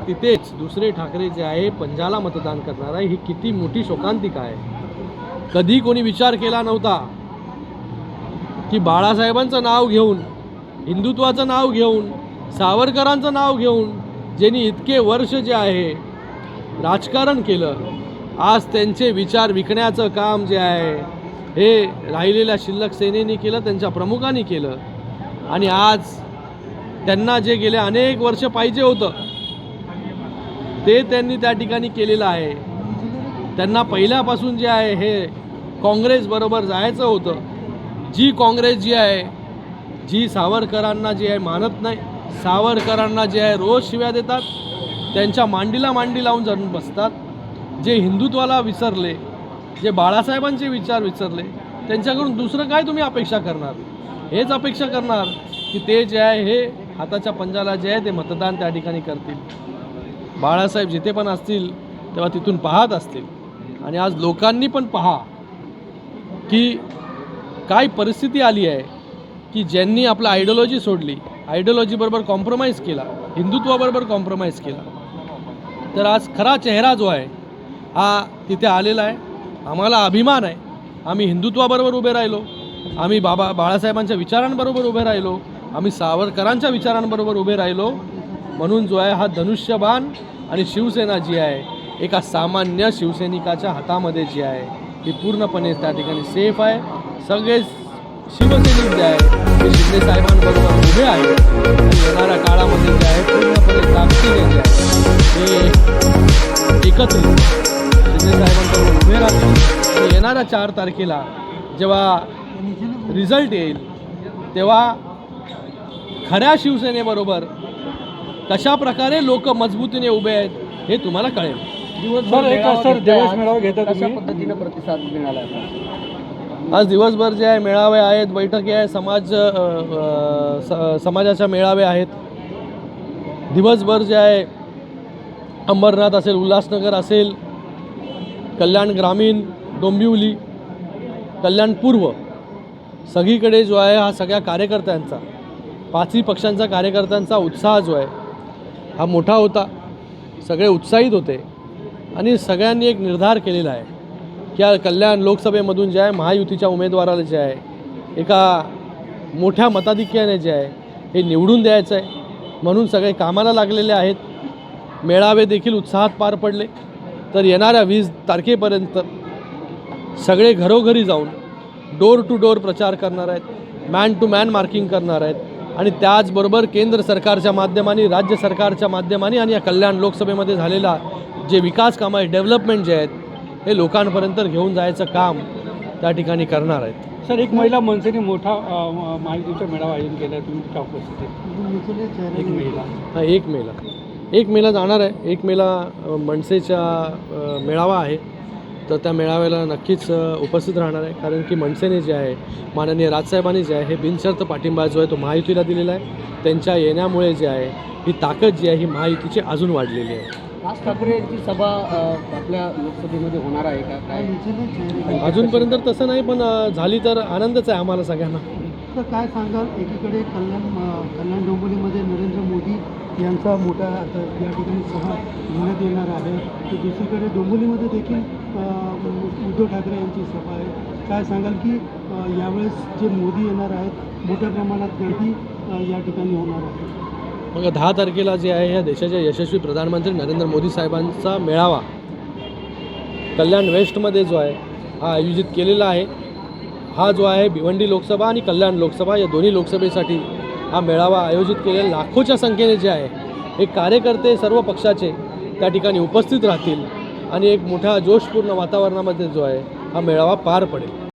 तिथेच दुसरे ठाकरे जे आहे पंजाला मतदान करणार आहे, ही किती मोठी शोकांतिका आहे। कधी कोणी विचार केला नव्हता की बाळासाहेबांचं नाव घेऊन, हिंदुत्वाचं नाव घेऊन, सावरकरांचं नाव घेऊन ज्यांनी इतके वर्ष जे आहे राजकारण केलं, आज त्यांचे विचार विकण्याचं काम जे आहे हे राहिलेल्या शिल्लक सेनेने केलं, त्यांच्या प्रमुखांनी केलं। आणि आज त्यांना जे गेले अनेक वर्ष पाहिजे होतं ते त्यांनी त्या ठिकाणी केलेलं आहे। त्यांना पहिल्यापासून जे आहे हे काँग्रेसबरोबर जायचं होतं। जी काँग्रेस जी आहे, जी सावरकरांना जी आहे मानत नाही, सावरकरांना जे आहे रोज शिव्या देतात, त्यांच्या मांडीला मांडी लावून जाऊन बसतात, जे हिंदुत्वाला विसरले, जे बाळासाहेबांचे विचार विसरले, त्यांच्याकडून दुसरं काय तुम्ही अपेक्षा करणार? हेच अपेक्षा करणार की ते जे आहे हे हाताच्या पंजाला जे आहे ते मतदान त्या ठिकाणी करतील। बाळासाहेब जिथे पण असतील तेव्हा तिथून पाहत असतील। आणि आज लोकांनी पण पहा की काय परिस्थिती आली आहे की ज्यांनी आपलं आयडियोलॉजी सोडली, आयडियोलॉजीबरोबर कॉम्प्रोमाइज केला, हिंदुत्वाबरोबर कॉम्प्रोमाइज केला, तर आज खरा चेहरा जो आहे हा तिथे आलेला आहे। आम्हाला अभिमान आहे, आम्ही हिंदुत्वाबरोबर उभे राहिलो, आम्ही बाळासाहेबांच्या विचारांबरोबर उभे राहिलो, आम्ही सावरकरांच्या विचारांबरोबर उभे राहिलो। म्हणून जो आहे हा धनुष्यबाण आणि शिवसेना जी आहे एका सामान्य शिवसैनिकाच्या हातामध्ये जी आहे ही पूर्णपणे त्या ठिकाणी सेफ आहे। सगळे शिवसैनिक जे आहे ते शिंदे साहेबांबरोबर उभे आहेत आणि येणाऱ्या काळामध्ये जे आहे पूर्णपणे ताकदीने जे आहे ते एकत्रित शिंदे साहेबांबरोबर उभे राहतील। आणि येणाऱ्या 4 तारखेला जेव्हा रिझल्ट येईल तेव्हा खऱ्या शिवसेनेबरोबर कशा प्रकारे लोक मजबूतीने उभे आहेत हे तुम्हाला कळेल। दिवस मेळावा घेता कशा पद्धतीने प्रतिसाद मिळाला? आज दिवसभर जे आहे मेळावे आहेत, बैठकी आहे, समाजाच्या मेळावे आहेत। दिवसभर जे आहे अंबरनाथ असेल, उल्हासनगर असेल, कल्याण ग्रामीण, डोंबिवली, कल्याण पूर्व, सगळीकडे जो आहे हा सगळ्या कार्यकर्त्यांचा, 5ही पक्षांचा कार्यकर्त्यांचा उत्साह जो आहे हा मोठा होता। सगळे उत्साहित होते आणि सगळ्यांनी एक निर्धार केलेला आहे की या कल्याण लोकसभेमधून जे आहे महायुतीच्या उमेदवाराला जे आहे एका मोठ्या मताधिक्याने जे आहे हे निवडून द्यायचं आहे। म्हणून सगळे कामाला लागलेले आहेत। मेळावे देखील उत्साहात पार पडले। तर येणाऱ्या 20 तारखेपर्यंत सगळे घरोघरी जाऊन डोर टू डोर प्रचार करणार आहेत, मॅन टू मॅन मार्किंग करणार आहेत आणि त्याचबरोबर केंद्र सरकारच्या माध्यमाने, राज्य सरकारच्या माध्यमाने आणि या कल्याण लोकसभेमध्ये झालेला जे विकास कामं आहे, डेव्हलपमेंट जे आहेत हे लोकांपर्यंत घेऊन जायचं काम त्या ठिकाणी करणार आहेत। सर, एक महिला मनसेने मोठा महायुतीचा मेळावा आयोजन केला आहे, तुम्ही त्या उपस्थित? एक मेला जाणार आहे। 1 मेला मनसेचा मेळावा आहे, तर त्या मेळाव्याला नक्कीच उपस्थित राहणार आहे। कारण की मनसेने जे आहे, माननीय राजसाहेबांनी जे आहे हे बिनशर्त पाठिंबा जो आहे तो महायुतीला दिलेला आहे। त्यांच्या येण्यामुळे जे आहे ही ताकद जी आहे ही महायुतीची अजून वाढलेली आहे। राज ठाकरे यांची सभा आपल्या लोकसभेमध्ये होणार आहे का? काय अजूनपर्यंत तसं नाही, पण झाली तर आनंदच आहे आम्हाला सगळ्यांना। तर काय सांगाल, एकीकडे कल्याण डोंबिवलीमध्ये नरेंद्र मोदी यांचा मोठा आता या ठिकाणी सभा घेण्यात येणार आहे, तर दुसरीकडे डोंबिवलीमध्ये देखील उद्धव ठाकरे यांची सभा आहे। काय सांगाल की यावेळेस जे मोदी येणार आहेत मोठ्या प्रमाणात गर्दी या ठिकाणी होणार आहे? मग 10 तारखेला जे आहे ह्या देशाचे यशस्वी प्रधानमंत्री नरेंद्र मोदी साहेबांचा मेळावा कल्याण वेस्टमध्ये जो आहे हा आयोजित केलेला आहे। हा जो आहे भिवंडी लोकसभा आणि कल्याण लोकसभा या दोन्ही लोकसभेसाठी हा मेळावा आयोजित केलेला, लाखोच्या संख्येने जे आहे हे कार्यकर्ते सर्व पक्षाचे त्या ठिकाणी उपस्थित राहतील आणि एक मोठ्या जोशपूर्ण वातावरणामध्ये जो आहे हा मेळावा पार पडेल।